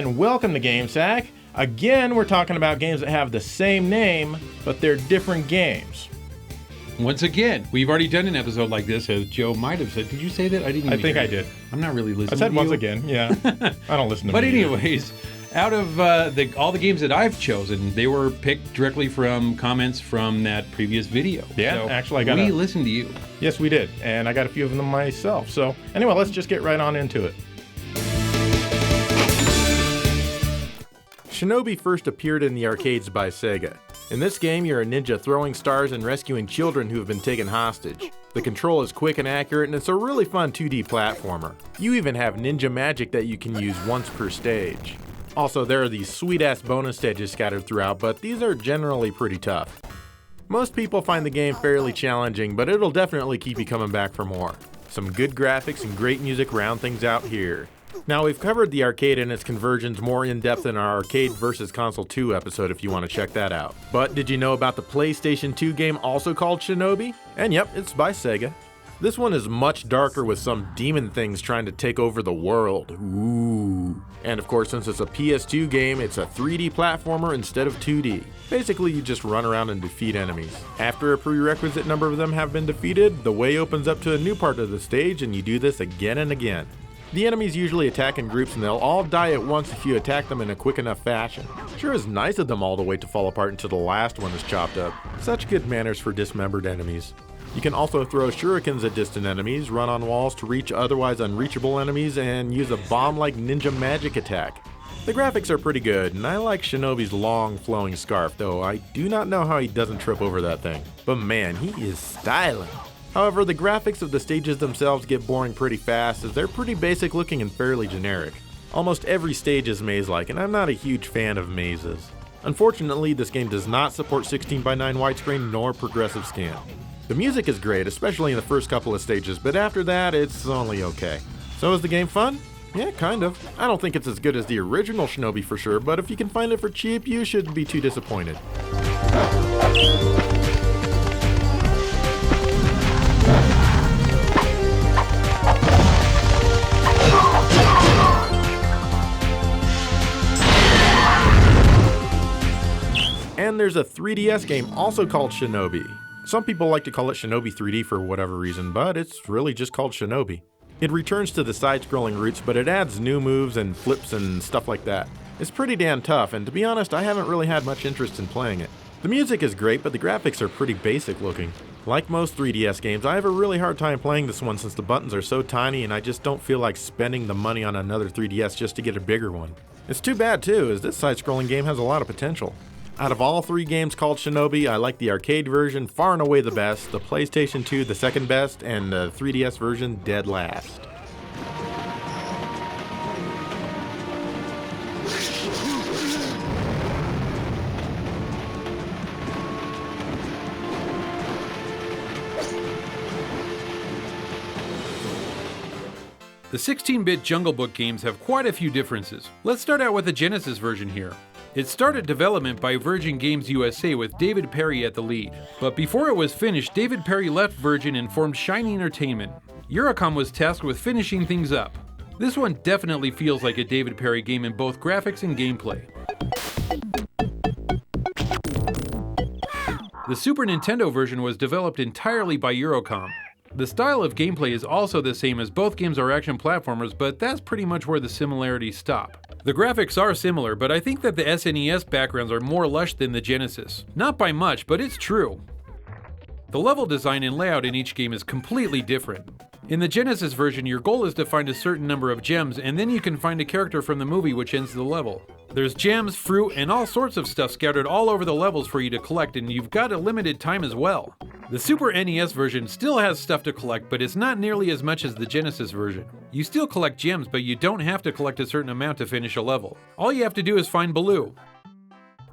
and welcome to GameSack. Again, we're talking about games that have the same name, but they're different games. Once again, we've already done an episode like this, as Joe might have said. Did you say that? I didn't. I think I did. I'm not really listening. I said to once you. again. Yeah, I don't listen to. But me anyways, out of all the games that I've chosen, they were picked directly from comments from that previous video. Yeah, so actually, we listened to you. Yes, we did, and I got a few of them myself. So anyway, let's just get right on into it. Shinobi first appeared in the arcades by Sega. In this game, you're a ninja throwing stars and rescuing children who have been taken hostage. The control is quick and accurate, and it's a really fun 2D platformer. You even have ninja magic that you can use once per stage. Also, there are these sweet-ass bonus stages scattered throughout, but these are generally pretty tough. Most people find the game fairly challenging, but it'll definitely keep you coming back for more. Some good graphics and great music round things out here. Now, we've covered the arcade and its conversions more in depth in our Arcade vs. Console 2 episode if you want to check that out. But did you know about the PlayStation 2 game also called Shinobi? And yep, it's by Sega. This one is much darker with some demon things trying to take over the world. Ooh. And of course, since it's a PS2 game, it's a 3D platformer instead of 2D. Basically, you just run around and defeat enemies. After a prerequisite number of them have been defeated, the way opens up to a new part of the stage, and you do this again and again. The enemies usually attack in groups, and they'll all die at once if you attack them in a quick enough fashion. Sure is nice of them all to wait to fall apart until the last one is chopped up. Such good manners for dismembered enemies. You can also throw shurikens at distant enemies, run on walls to reach otherwise unreachable enemies, and use a bomb-like ninja magic attack. The graphics are pretty good, and I like Shinobi's long flowing scarf, though I do not know how he doesn't trip over that thing. But man, he is styling. However, the graphics of the stages themselves get boring pretty fast, as they're pretty basic looking and fairly generic. Almost every stage is maze-like, and I'm not a huge fan of mazes. Unfortunately, this game does not support 16:9 widescreen nor progressive scan. The music is great, especially in the first couple of stages, but after that, it's only okay. So is the game fun? Yeah, kind of. I don't think it's as good as the original Shinobi for sure, but if you can find it for cheap, you shouldn't be too disappointed. And there's a 3DS game also called Shinobi. Some people like to call it Shinobi 3D for whatever reason, but it's really just called Shinobi. It returns to the side-scrolling roots, but it adds new moves and flips and stuff like that. It's pretty damn tough, and to be honest, I haven't really had much interest in playing it. The music is great, but the graphics are pretty basic looking. Like most 3DS games, I have a really hard time playing this one since the buttons are so tiny and I just don't feel like spending the money on another 3DS just to get a bigger one. It's too bad too, as this side-scrolling game has a lot of potential. Out of all three games called Shinobi, I like the arcade version far and away the best, the PlayStation 2 the second best, and the 3DS version dead last. The 16-bit Jungle Book games have quite a few differences. Let's start out with the Genesis version here. It started development by Virgin Games USA with David Perry at the lead. But before it was finished, David Perry left Virgin and formed Shiny Entertainment. Eurocom was tasked with finishing things up. This one definitely feels like a David Perry game in both graphics and gameplay. The Super Nintendo version was developed entirely by Eurocom. The style of gameplay is also the same as both games are action platformers, but that's pretty much where the similarities stop. The graphics are similar, but I think that the SNES backgrounds are more lush than the Genesis. Not by much, but it's true. The level design and layout in each game is completely different. In the Genesis version, your goal is to find a certain number of gems, and then you can find a character from the movie which ends the level. There's gems, fruit, and all sorts of stuff scattered all over the levels for you to collect, and you've got a limited time as well. The Super NES version still has stuff to collect, but it's not nearly as much as the Genesis version. You still collect gems, but you don't have to collect a certain amount to finish a level. All you have to do is find Baloo.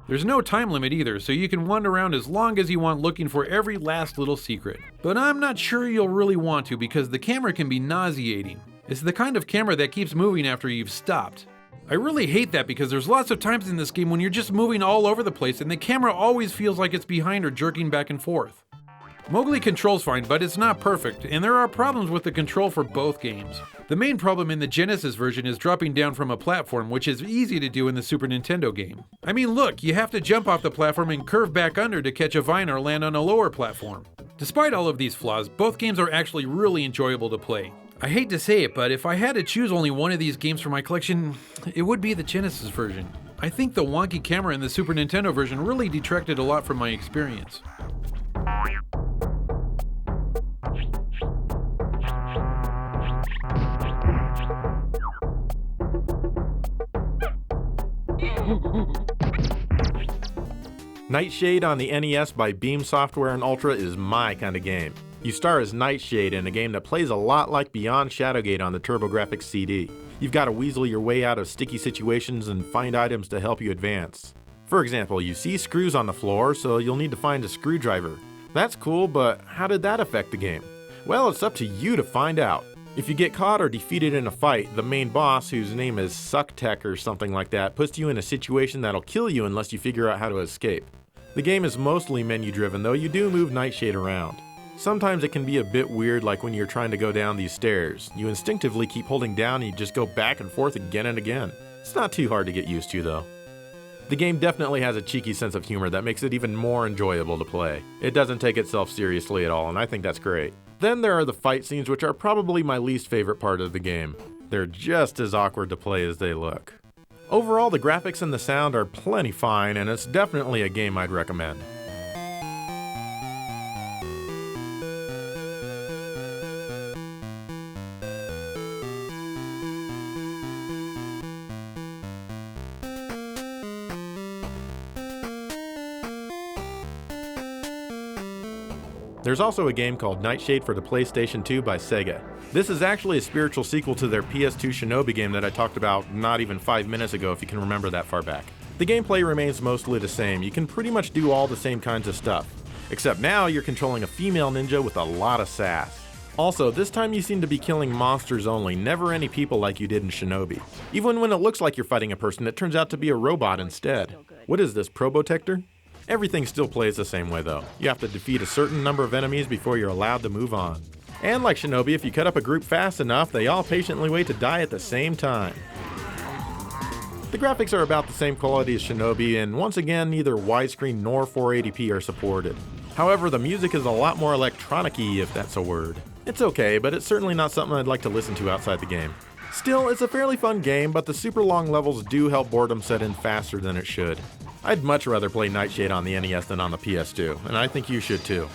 There's no time limit either, so you can wander around as long as you want looking for every last little secret. But I'm not sure you'll really want to because the camera can be nauseating. It's the kind of camera that keeps moving after you've stopped. I really hate that because there's lots of times in this game when you're just moving all over the place and the camera always feels like it's behind or jerking back and forth. Mowgli controls fine, but it's not perfect, and there are problems with the control for both games. The main problem in the Genesis version is dropping down from a platform, which is easy to do in the Super Nintendo game. I mean, look, you have to jump off the platform and curve back under to catch a vine or land on a lower platform. Despite all of these flaws, both games are actually really enjoyable to play. I hate to say it, but if I had to choose only one of these games for my collection, it would be the Genesis version. I think the wonky camera in the Super Nintendo version really detracted a lot from my experience. Nightshade on the NES by Beam Software and Ultra is my kind of game. You star as Nightshade in a game that plays a lot like Beyond Shadowgate on the TurboGrafx CD. You've got to weasel your way out of sticky situations and find items to help you advance. For example, you see screws on the floor, so you'll need to find a screwdriver. That's cool, but how did that affect the game? Well, it's up to you to find out. If you get caught or defeated in a fight, the main boss, whose name is Sucktech or something like that, puts you in a situation that'll kill you unless you figure out how to escape. The game is mostly menu driven, though you do move Nightshade around. Sometimes it can be a bit weird, like when you're trying to go down these stairs. You instinctively keep holding down and you just go back and forth again and again. It's not too hard to get used to, though. The game definitely has a cheeky sense of humor that makes it even more enjoyable to play. It doesn't take itself seriously at all, and I think that's great. Then there are the fight scenes, which are probably my least favorite part of the game. They're just as awkward to play as they look. Overall, the graphics and the sound are plenty fine, and it's definitely a game I'd recommend. There's also a game called Nightshade for the PlayStation 2 by Sega. This is actually a spiritual sequel to their PS2 Shinobi game that I talked about not even 5 minutes ago, if you can remember that far back. The gameplay remains mostly the same. You can pretty much do all the same kinds of stuff. Except now you're controlling a female ninja with a lot of sass. Also, this time you seem to be killing monsters only, never any people like you did in Shinobi. Even when it looks like you're fighting a person, it turns out to be a robot instead. What is this, Probotector? Everything still plays the same way though. You have to defeat a certain number of enemies before you're allowed to move on. And like Shinobi, if you cut up a group fast enough, they all patiently wait to die at the same time. The graphics are about the same quality as Shinobi, and once again, neither widescreen nor 480p are supported. However, the music is a lot more electronic-y, if that's a word. It's okay, but it's certainly not something I'd like to listen to outside the game. Still, it's a fairly fun game, but the super long levels do help boredom set in faster than it should. I'd much rather play Nightshade on the NES than on the PS2, and I think you should too.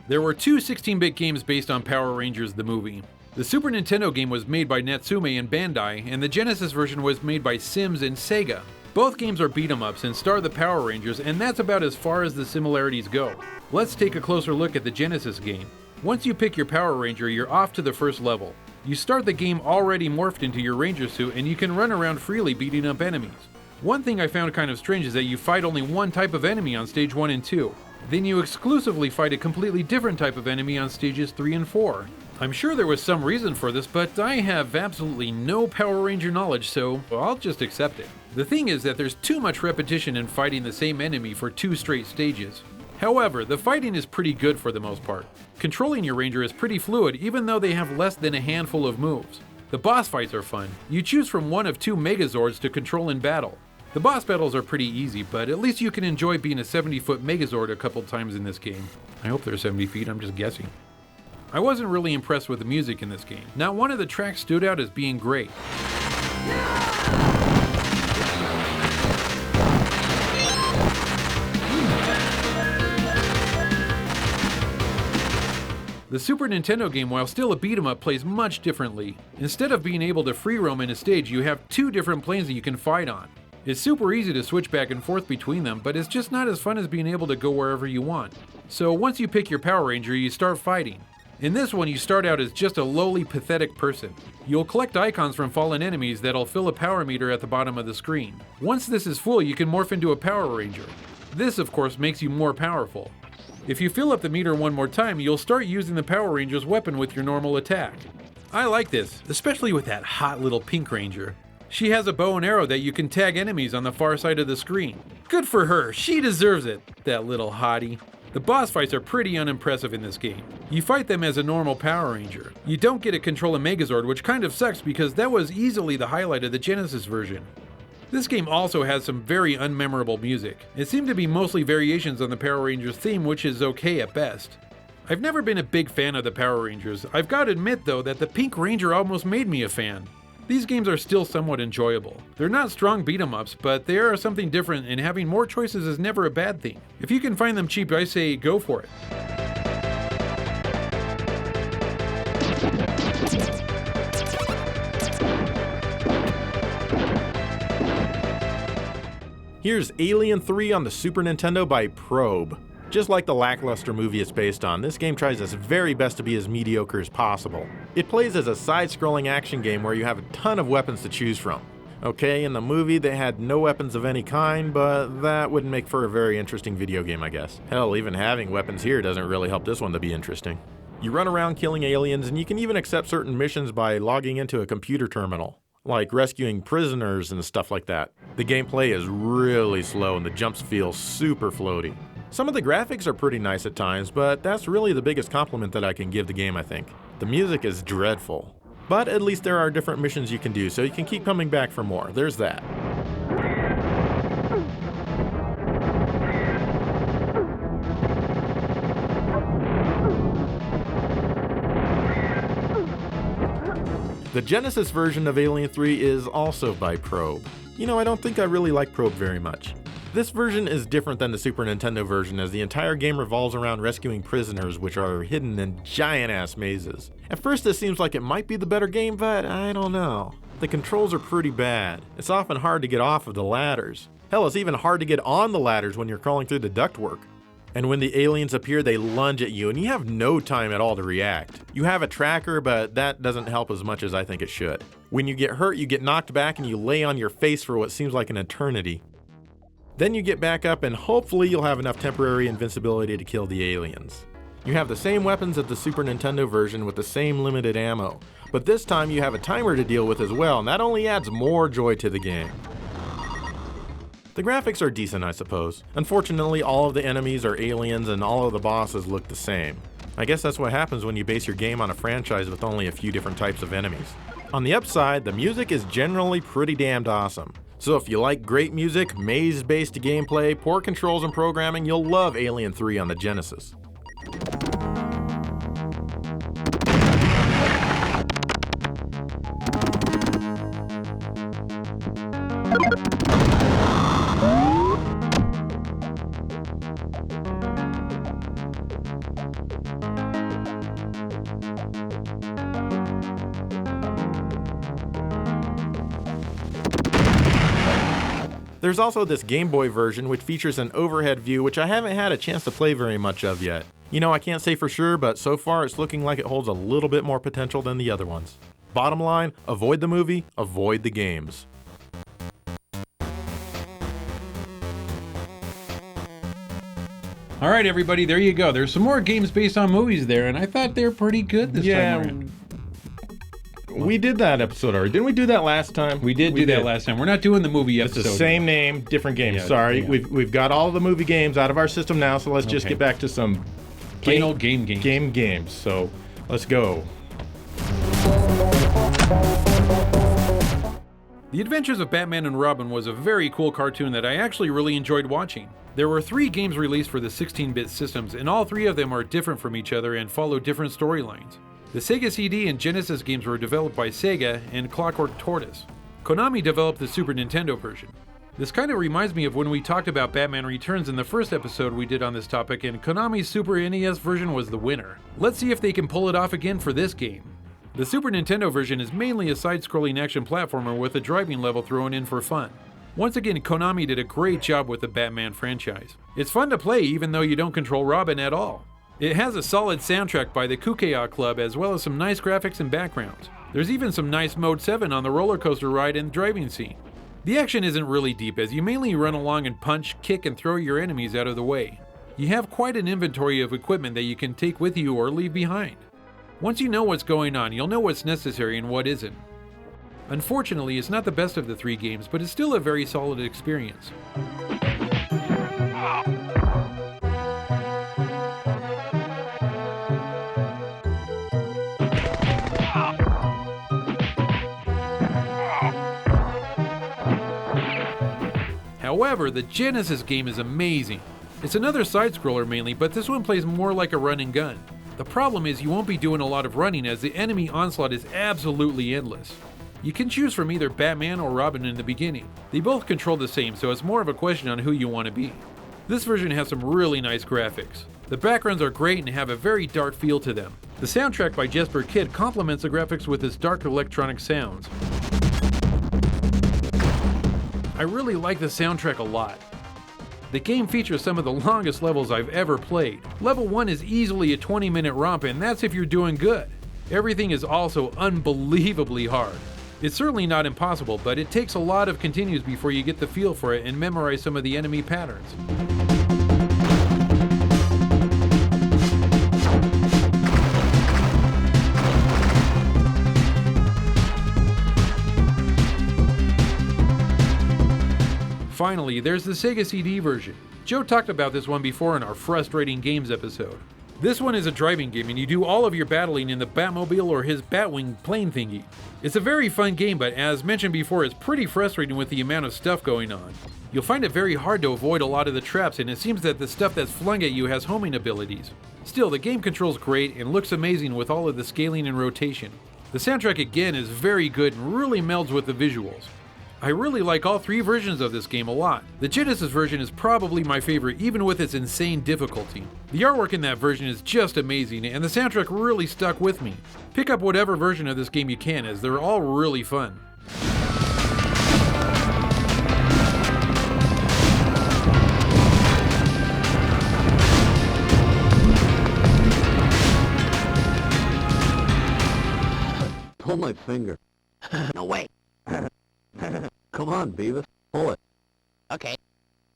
There were two 16-bit games based on Power Rangers the movie. The Super Nintendo game was made by Natsume and Bandai, and the Genesis version was made by Sims and Sega. Both games are beat-em-ups and star the Power Rangers, and that's about as far as the similarities go. Let's take a closer look at the Genesis game. Once you pick your Power Ranger, you're off to the first level. You start the game already morphed into your Ranger suit, and you can run around freely beating up enemies. One thing I found kind of strange is that you fight only one type of enemy on stage 1 and 2. Then you exclusively fight a completely different type of enemy on stages 3 and 4. I'm sure there was some reason for this, but I have absolutely no Power Ranger knowledge, so I'll just accept it. The thing is that there's too much repetition in fighting the same enemy for 2 straight stages. However, the fighting is pretty good for the most part. Controlling your Ranger is pretty fluid, even though they have less than a handful of moves. The boss fights are fun. You choose from one of 2 Megazords to control in battle. The boss battles are pretty easy, but at least you can enjoy being a 70-foot Megazord a couple times in this game. I hope they're 70 feet, I'm just guessing. I wasn't really impressed with the music in this game. Not one of the tracks stood out as being great. The Super Nintendo game, while still a beat-em-up, plays much differently. Instead of being able to free roam in a stage, you have 2 different planes that you can fight on. It's super easy to switch back and forth between them, but it's just not as fun as being able to go wherever you want. So once you pick your Power Ranger, you start fighting. In this one, you start out as just a lowly, pathetic person. You'll collect icons from fallen enemies that'll fill a power meter at the bottom of the screen. Once this is full, you can morph into a Power Ranger. This, of course, makes you more powerful. If you fill up the meter one more time, you'll start using the Power Ranger's weapon with your normal attack. I like this, especially with that hot little pink ranger. She has a bow and arrow that you can tag enemies on the far side of the screen. Good for her, she deserves it, that little hottie. The boss fights are pretty unimpressive in this game. You fight them as a normal Power Ranger. You don't get to control a Megazord, which kind of sucks because that was easily the highlight of the Genesis version. This game also has some very unmemorable music. It seemed to be mostly variations on the Power Rangers theme, which is okay at best. I've never been a big fan of the Power Rangers. I've got to admit though that the Pink Ranger almost made me a fan. These games are still somewhat enjoyable. They're not strong beat-em-ups, but they are something different, and having more choices is never a bad thing. If you can find them cheap, I say go for it. Here's Alien 3 on the Super Nintendo by Probe. Just like the lackluster movie it's based on, this game tries its very best to be as mediocre as possible. It plays as a side-scrolling action game where you have a ton of weapons to choose from. Okay, in the movie they had no weapons of any kind, but that wouldn't make for a very interesting video game, I guess. Hell, even having weapons here doesn't really help this one to be interesting. You run around killing aliens, and you can even accept certain missions by logging into a computer terminal, like rescuing prisoners and stuff like that. The gameplay is really slow and the jumps feel super floaty. Some of the graphics are pretty nice at times, but that's really the biggest compliment that I can give the game, I think. The music is dreadful. But at least there are different missions you can do, so you can keep coming back for more. There's that. The Genesis version of Alien 3 is also by Probe. You know, I don't think I really like Probe very much. This version is different than the Super Nintendo version, as the entire game revolves around rescuing prisoners which are hidden in giant-ass mazes. At first this seems like it might be the better game, but I don't know. The controls are pretty bad. It's often hard to get off of the ladders. Hell, it's even hard to get on the ladders when you're crawling through the ductwork. And when the aliens appear, they lunge at you, and you have no time at all to react. You have a tracker, but that doesn't help as much as I think it should. When you get hurt, you get knocked back and you lay on your face for what seems like an eternity. Then you get back up and hopefully you'll have enough temporary invincibility to kill the aliens. You have the same weapons as the Super Nintendo version with the same limited ammo, but this time you have a timer to deal with as well, and that only adds more joy to the game. The graphics are decent, I suppose. Unfortunately, all of the enemies are aliens and all of the bosses look the same. I guess that's what happens when you base your game on a franchise with only a few different types of enemies. On the upside, the music is generally pretty damned awesome. So if you like great music, maze-based gameplay, poor controls and programming, you'll love Alien 3 on the Genesis. There's also this Game Boy version which features an overhead view which I haven't had a chance to play very much of yet. You know, I can't say for sure, but so far it's looking like it holds a little bit more potential than the other ones. Bottom line, avoid the movie, avoid the games. Alright everybody, there you go. There's some more games based on movies there, and I thought they were pretty good this time around. We did that episode already. Didn't we do that last time? We did do that last time. We're not doing the movie episode. It's the same name, different games. Yeah, Sorry. yeah. We've got all the movie games out of our system now, so let's just get back to some plain old game games. Games. So let's go. The Adventures of Batman and Robin was a very cool cartoon that I actually really enjoyed watching. There were 3 games released for the 16-bit systems, and all 3 of them are different from each other and follow different storylines. The Sega CD and Genesis games were developed by Sega and Clockwork Tortoise. Konami developed the Super Nintendo version. This kind of reminds me of when we talked about Batman Returns in the first episode we did on this topic, and Konami's Super NES version was the winner. Let's see if they can pull it off again for this game. The Super Nintendo version is mainly a side-scrolling action platformer with a driving level thrown in for fun. Once again, Konami did a great job with the Batman franchise. It's fun to play even though you don't control Robin at all. It has a solid soundtrack by the Kukeiya Club as well as some nice graphics and backgrounds. There's even some nice Mode 7 on the roller coaster ride and driving scene. The action isn't really deep as you mainly run along and punch, kick, and throw your enemies out of the way. You have quite an inventory of equipment that you can take with you or leave behind. Once you know what's going on, you'll know what's necessary and what isn't. Unfortunately, it's not the best of the 3 games, but it's still a very solid experience. However, the Genesis game is amazing. It's another side-scroller mainly, but this one plays more like a run and gun. The problem is you won't be doing a lot of running as the enemy onslaught is absolutely endless. You can choose from either Batman or Robin in the beginning. They both control the same, so it's more of a question on who you want to be. This version has some really nice graphics. The backgrounds are great and have a very dark feel to them. The soundtrack by Jesper Kyd complements the graphics with its dark electronic sounds. I really like the soundtrack a lot. The game features some of the longest levels I've ever played. Level 1 is easily a 20-minute romp, and that's if you're doing good. Everything is also unbelievably hard. It's certainly not impossible, but it takes a lot of continues before you get the feel for it and memorize some of the enemy patterns. Finally, there's the Sega CD version. Joe talked about this one before in our Frustrating Games episode. This one is a driving game and you do all of your battling in the Batmobile or his Batwing plane thingy. It's a very fun game, but as mentioned before, it's pretty frustrating with the amount of stuff going on. You'll find it very hard to avoid a lot of the traps, and it seems that the stuff that's flung at you has homing abilities. Still, the game controls great and looks amazing with all of the scaling and rotation. The soundtrack again is very good and really melds with the visuals. I really like all 3 versions of this game a lot. The Genesis version is probably my favorite, even with its insane difficulty. The artwork in that version is just amazing, and the soundtrack really stuck with me. Pick up whatever version of this game you can, as they're all really fun. Pull my finger. No way. Come on, Beavis. Pull it. Okay.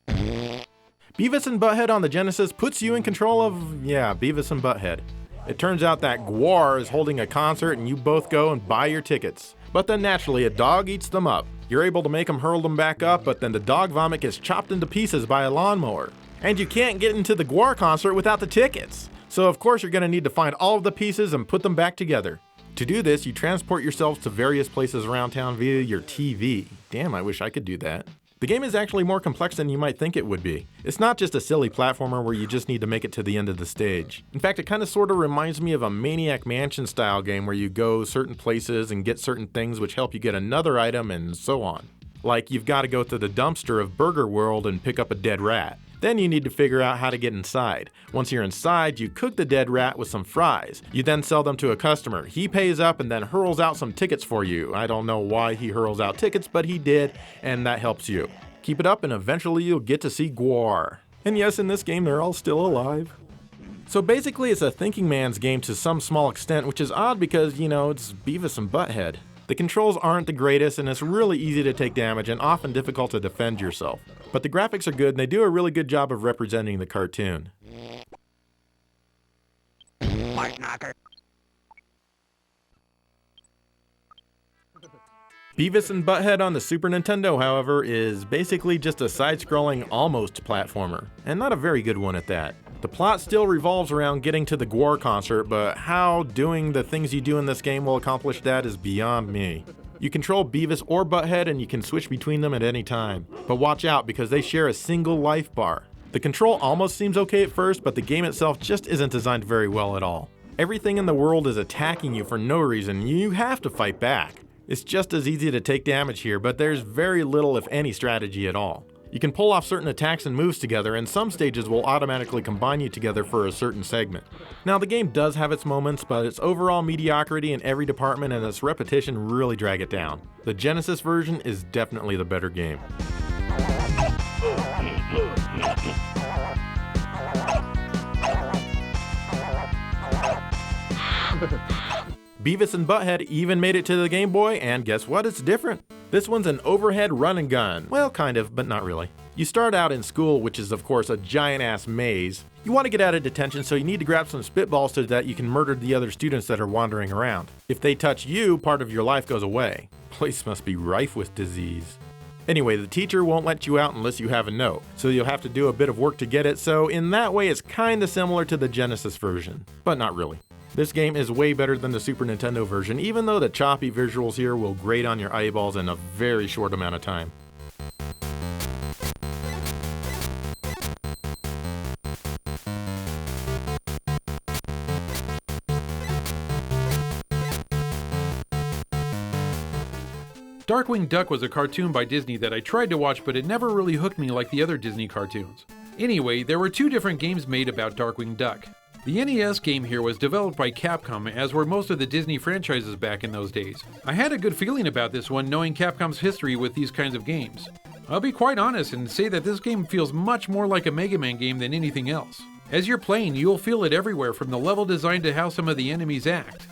Beavis and Butthead on the Genesis puts you in control of, Beavis and Butthead. It turns out that Gwar is holding a concert and you both go and buy your tickets. But then naturally a dog eats them up. You're able to make them hurl them back up, but then the dog vomit gets chopped into pieces by a lawnmower. And you can't get into the Gwar concert without the tickets. So of course you're going to need to find all of the pieces and put them back together. To do this, you transport yourselves to various places around town via your TV. Damn, I wish I could do that. The game is actually more complex than you might think it would be. It's not just a silly platformer where you just need to make it to the end of the stage. In fact, it kind of sort of reminds me of a Maniac Mansion style game where you go certain places and get certain things which help you get another item and so on. Like you've got to go to the dumpster of Burger World and pick up a dead rat. Then you need to figure out how to get inside. Once you're inside, you cook the dead rat with some fries. You then sell them to a customer. He pays up and then hurls out some tickets for you. I don't know why he hurls out tickets, but he did, and that helps you. Keep it up and eventually you'll get to see Gwar. And yes, in this game they're all still alive. So basically it's a thinking man's game to some small extent, which is odd because, it's Beavis and Butthead. The controls aren't the greatest and it's really easy to take damage and often difficult to defend yourself. But the graphics are good and they do a really good job of representing the cartoon. Mark knocker. Beavis and Butthead on the Super Nintendo, however, is basically just a side-scrolling almost platformer, and not a very good one at that. The plot still revolves around getting to the Gwar concert, but how doing the things you do in this game will accomplish that is beyond me. You control Beavis or Butthead and you can switch between them at any time. But watch out because they share a single life bar. The control almost seems okay at first, but the game itself just isn't designed very well at all. Everything in the world is attacking you for no reason, you have to fight back. It's just as easy to take damage here, but there's very little if any strategy at all. You can pull off certain attacks and moves together, and some stages will automatically combine you together for a certain segment. Now the game does have its moments, but its overall mediocrity in every department and its repetition really drag it down. The Genesis version is definitely the better game. Beavis and Butthead even made it to the Game Boy, and guess what? It's different. This one's an overhead run and gun. Well, kind of, but not really. You start out in school, which is of course a giant ass maze. You want to get out of detention, so you need to grab some spitballs so that you can murder the other students that are wandering around. If they touch you, part of your life goes away. Place must be rife with disease. Anyway, the teacher won't let you out unless you have a note, so you'll have to do a bit of work to get it, so in that way it's kinda similar to the Genesis version, but not really. This game is way better than the Super Nintendo version, even though the choppy visuals here will grate on your eyeballs in a very short amount of time. Darkwing Duck was a cartoon by Disney that I tried to watch, but it never really hooked me like the other Disney cartoons. Anyway, there were two different games made about Darkwing Duck. The NES game here was developed by Capcom, as were most of the Disney franchises back in those days. I had a good feeling about this one, knowing Capcom's history with these kinds of games. I'll be quite honest and say that this game feels much more like a Mega Man game than anything else. As you're playing, you'll feel it everywhere, from the level design to how some of the enemies act.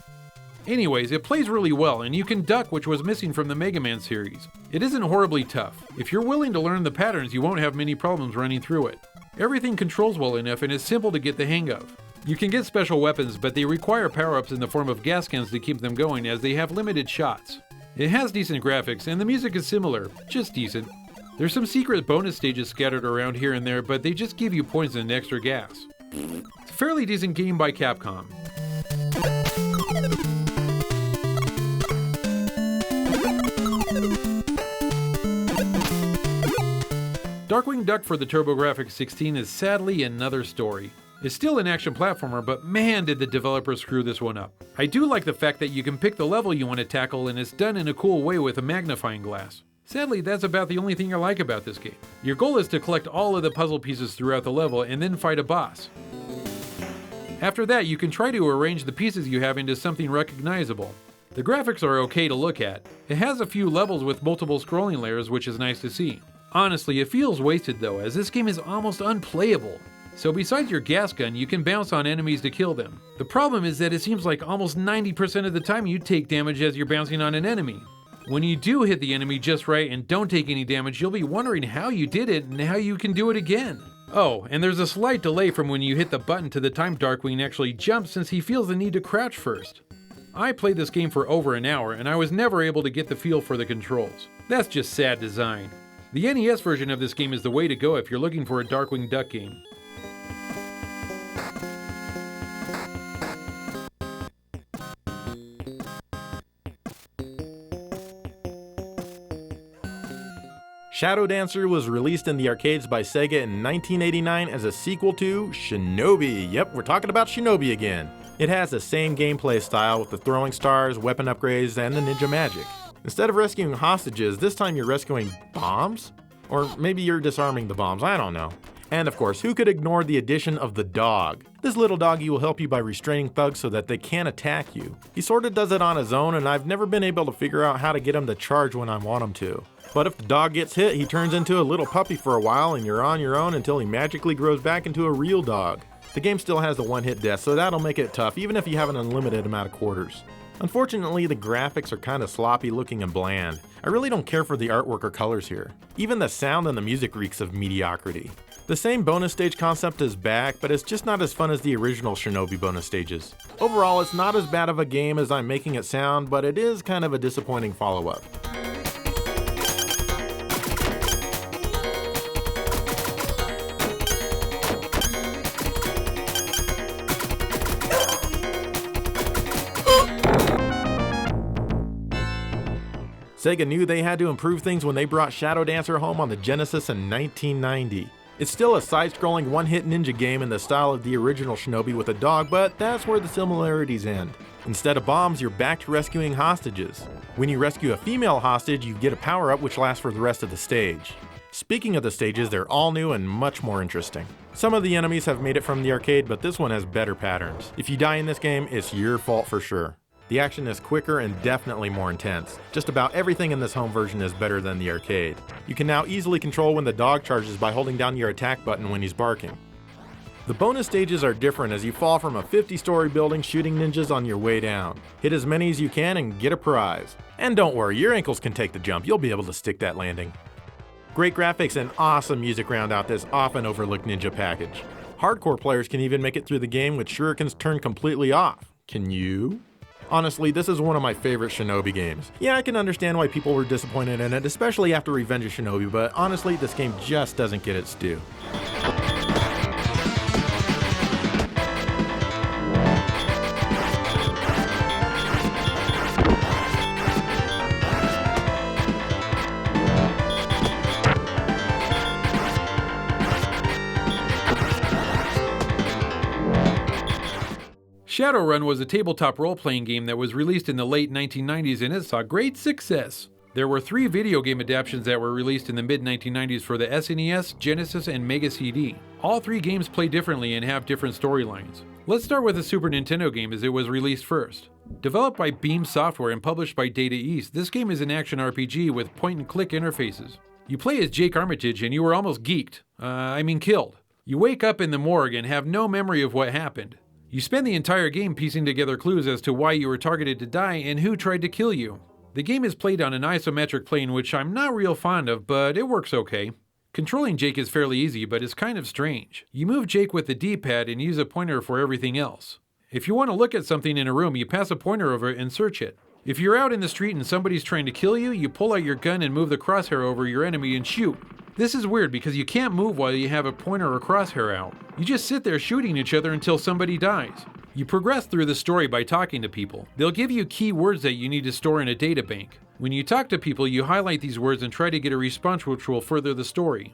Anyways, it plays really well, and you can duck, which was missing from the Mega Man series. It isn't horribly tough. If you're willing to learn the patterns, you won't have many problems running through it. Everything controls well enough and is simple to get the hang of. You can get special weapons, but they require power-ups in the form of gas cans to keep them going, as they have limited shots. It has decent graphics, and the music is similar, just decent. There's some secret bonus stages scattered around here and there, but they just give you points and extra gas. It's a fairly decent game by Capcom. Darkwing Duck for the TurboGrafx-16 is sadly another story. It's still an action platformer, but man did the developers screw this one up. I do like the fact that you can pick the level you want to tackle, and it's done in a cool way with a magnifying glass. Sadly, that's about the only thing I like about this game. Your goal is to collect all of the puzzle pieces throughout the level and then fight a boss. After that, you can try to arrange the pieces you have into something recognizable. The graphics are okay to look at. It has a few levels with multiple scrolling layers, which is nice to see. Honestly, it feels wasted though, as this game is almost unplayable. So besides your gas gun, you can bounce on enemies to kill them. The problem is that it seems like almost 90% of the time you take damage as you're bouncing on an enemy. When you do hit the enemy just right and don't take any damage, you'll be wondering how you did it and how you can do it again. Oh, and there's a slight delay from when you hit the button to the time Darkwing actually jumps, since he feels the need to crouch first. I played this game for over an hour and I was never able to get the feel for the controls. That's just sad design. The NES version of this game is the way to go if you're looking for a Darkwing Duck game. Shadow Dancer was released in the arcades by Sega in 1989 as a sequel to Shinobi. Yep, we're talking about Shinobi again. It has the same gameplay style with the throwing stars, weapon upgrades, and the ninja magic. Instead of rescuing hostages, this time you're rescuing bombs? Or maybe you're disarming the bombs, I don't know. And of course, who could ignore the addition of the dog? This little doggy will help you by restraining thugs so that they can't attack you. He sorta does it on his own, and I've never been able to figure out how to get him to charge when I want him to. But if the dog gets hit, he turns into a little puppy for a while and you're on your own until he magically grows back into a real dog. The game still has the one-hit death, so that'll make it tough even if you have an unlimited amount of quarters. Unfortunately, the graphics are kinda sloppy looking and bland. I really don't care for the artwork or colors here. Even the sound and the music reeks of mediocrity. The same bonus stage concept is back, but it's just not as fun as the original Shinobi bonus stages. Overall, it's not as bad of a game as I'm making it sound, but it is kind of a disappointing follow-up. Sega knew they had to improve things when they brought Shadow Dancer home on the Genesis in 1990. It's still a side-scrolling one-hit ninja game in the style of the original Shinobi with a dog, but that's where the similarities end. Instead of bombs, you're back to rescuing hostages. When you rescue a female hostage, you get a power-up which lasts for the rest of the stage. Speaking of the stages, they're all new and much more interesting. Some of the enemies have made it from the arcade, but this one has better patterns. If you die in this game, it's your fault for sure. The action is quicker and definitely more intense. Just about everything in this home version is better than the arcade. You can now easily control when the dog charges by holding down your attack button when he's barking. The bonus stages are different as you fall from a 50-story building shooting ninjas on your way down. Hit as many as you can and get a prize. And don't worry, your ankles can take the jump, you'll be able to stick that landing. Great graphics and awesome music round out this often overlooked ninja package. Hardcore players can even make it through the game with shurikens turned completely off. Can you? Honestly, this is one of my favorite Shinobi games. Yeah, I can understand why people were disappointed in it, especially after Revenge of Shinobi, but honestly, this game just doesn't get its due. Shadowrun was a tabletop role-playing game that was released in the late 1990s and it saw great success. There were 3 video game adaptations that were released in the mid-1990s for the SNES, Genesis, and Mega CD. All 3 games play differently and have different storylines. Let's start with the Super Nintendo game as it was released first. Developed by Beam Software and published by Data East, this game is an action RPG with point-and-click interfaces. You play as Jake Armitage and you were almost geeked. Killed. You wake up in the morgue and have no memory of what happened. You spend the entire game piecing together clues as to why you were targeted to die and who tried to kill you. The game is played on an isometric plane, which I'm not real fond of, but it works okay. Controlling Jake is fairly easy, but it's kind of strange. You move Jake with the D-pad and use a pointer for everything else. If you want to look at something in a room, you pass a pointer over it and search it. If you're out in the street and somebody's trying to kill you, you pull out your gun and move the crosshair over your enemy and shoot. This is weird because you can't move while you have a pointer or crosshair out. You just sit there shooting each other until somebody dies. You progress through the story by talking to people. They'll give you key words that you need to store in a data bank. When you talk to people, you highlight these words and try to get a response which will further the story.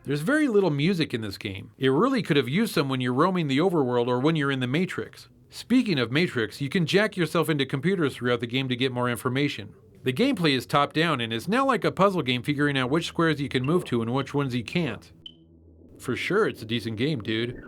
There's very little music in this game. It really could have used some when you're roaming the overworld or when you're in the Matrix. Speaking of Matrix, you can jack yourself into computers throughout the game to get more information. The gameplay is top-down and is now like a puzzle game figuring out which squares you can move to and which ones you can't. For sure, it's a decent game, dude.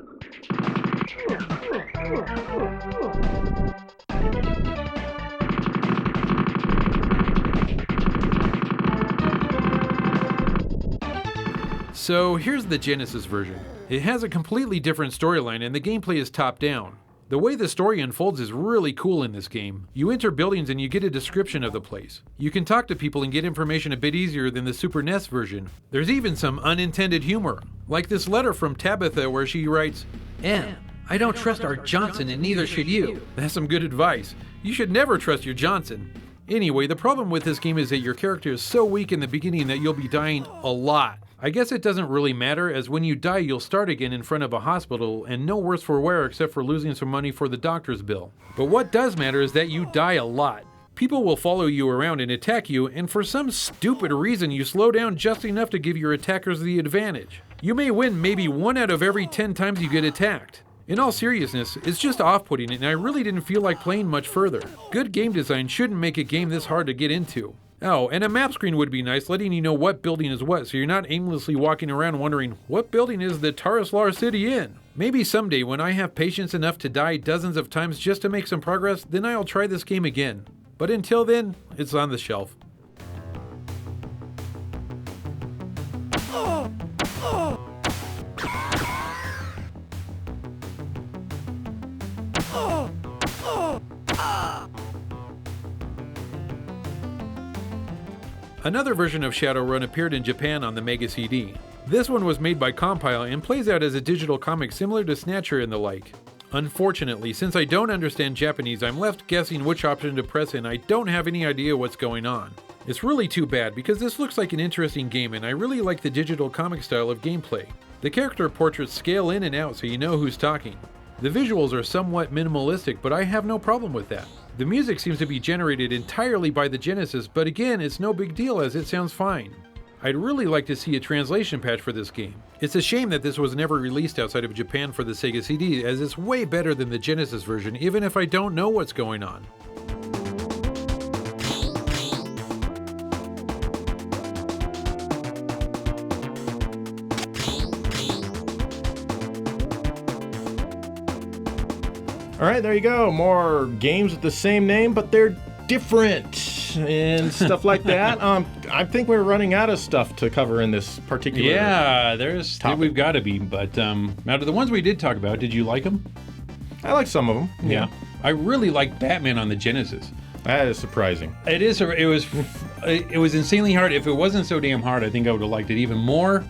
So here's the Genesis version. It has a completely different storyline and the gameplay is top-down. The way the story unfolds is really cool in this game. You enter buildings and you get a description of the place. You can talk to people and get information a bit easier than the Super NES version. There's even some unintended humor, like this letter from Tabitha where she writes, "M, I don't trust our Johnson and neither should you." That's some good advice. You should never trust your Johnson. Anyway, the problem with this game is that your character is so weak in the beginning that you'll be dying a lot. I guess it doesn't really matter, as when you die you'll start again in front of a hospital and no worse for wear except for losing some money for the doctor's bill. But what does matter is that you die a lot. People will follow you around and attack you, and for some stupid reason you slow down just enough to give your attackers the advantage. You may win maybe 1 out of every 10 times you get attacked. In all seriousness, it's just off-putting and I really didn't feel like playing much further. Good game design shouldn't make a game this hard to get into. Oh, and a map screen would be nice, letting you know what building is what, so you're not aimlessly walking around wondering, what building is the Tarislar city in? Maybe someday when I have patience enough to die dozens of times just to make some progress, then I'll try this game again. But until then, it's on the shelf. Another version of Shadowrun appeared in Japan on the Mega CD. This one was made by Compile and plays out as a digital comic similar to Snatcher and the like. Unfortunately, since I don't understand Japanese, I'm left guessing which option to press and I don't have any idea what's going on. It's really too bad because this looks like an interesting game and I really like the digital comic style of gameplay. The character portraits scale in and out so you know who's talking. The visuals are somewhat minimalistic, but I have no problem with that. The music seems to be generated entirely by the Genesis, but again, it's no big deal as it sounds fine. I'd really like to see a translation patch for this game. It's a shame that this was never released outside of Japan for the Sega CD, as it's way better than the Genesis version, even if I don't know what's going on. All right, there you go. More games with the same name, but they're different and stuff like that. I think we're running out of stuff to cover in this particular topic. We've got to be, but out of the ones we did talk about, did you like them? I like some of them. Yeah. I really like Batman on the Genesis. That is surprising. It is. It was insanely hard. If it wasn't so damn hard, I think I would have liked it even more.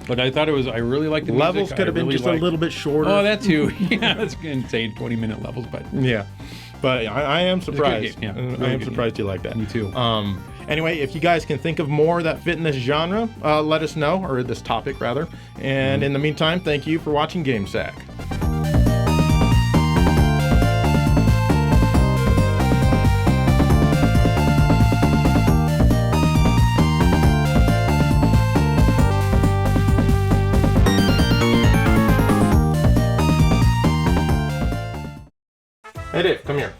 But I thought it was. I really liked the Levels music. could have been just a little bit shorter. Oh, that too. Yeah, that's insane. 20-minute levels, but yeah. But I am surprised. Game. Yeah, I am surprised you like that. Me too. Anyway, if you guys can think of more that fit in this genre, let us know, or this topic rather. And in the meantime, thank you for watching GameSack. Hey Dave, come here.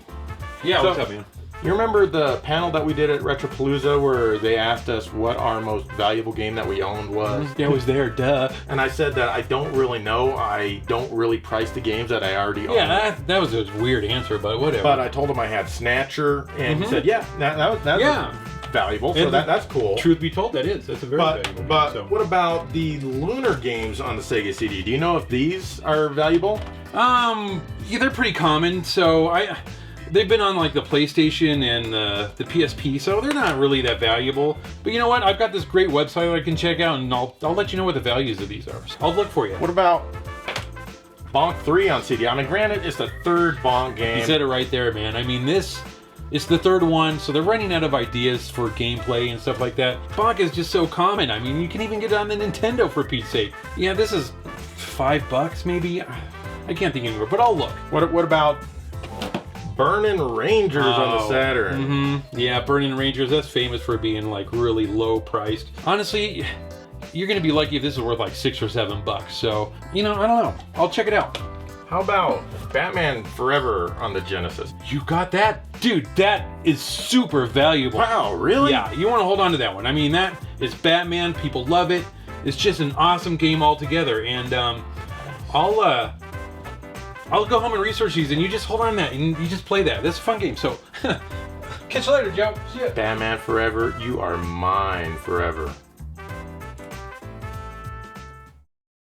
Yeah, So- what's up, man? You remember the panel that we did at Retropalooza where they asked us what our most valuable game that we owned was? Yeah, I was there. Duh. And I said that I don't really know. I don't really price the games that I already own. Yeah, that was a weird answer, but whatever. But I told him I had Snatcher, and he said, yeah, that's Yeah. valuable, so And that's cool. Truth be told, that is. That's a very valuable game. But So. what about the Lunar games on the Sega CD? Do you know if these are valuable? Yeah, they're pretty common. So they've been on like the PlayStation and the PSP, so they're not really that valuable. But you know what? I've got this great website that I can check out, and I'll let you know what the values of these are. So I'll look for you. What about Bonk 3 on CD? I mean, granted, it's the third Bonk game. You said it right there, man. I mean, it's the third one, so they're running out of ideas for gameplay and stuff like that. Bonk is just so common. I mean, you can even get it on the Nintendo for Pete's sake. Yeah, this is $5 maybe. I can't think anymore, but I'll look. What about Burnin' Rangers on the Saturn? Mm-hmm. Yeah, Burnin' Rangers, that's famous for being like really low priced. Honestly, you're gonna be lucky if this is worth like $6 or $7. So, you know, I don't know. I'll check it out. How about Batman Forever on the Genesis? You got that? Dude, that is super valuable. Wow, really? Yeah, you want to hold on to that one. I mean, that is Batman. People love it. It's just an awesome game altogether. And I'll go home and research these, and you just hold on to that, and you just play that. That's a fun game. So, catch you later, Joe. See ya. Batman Forever, you are mine forever.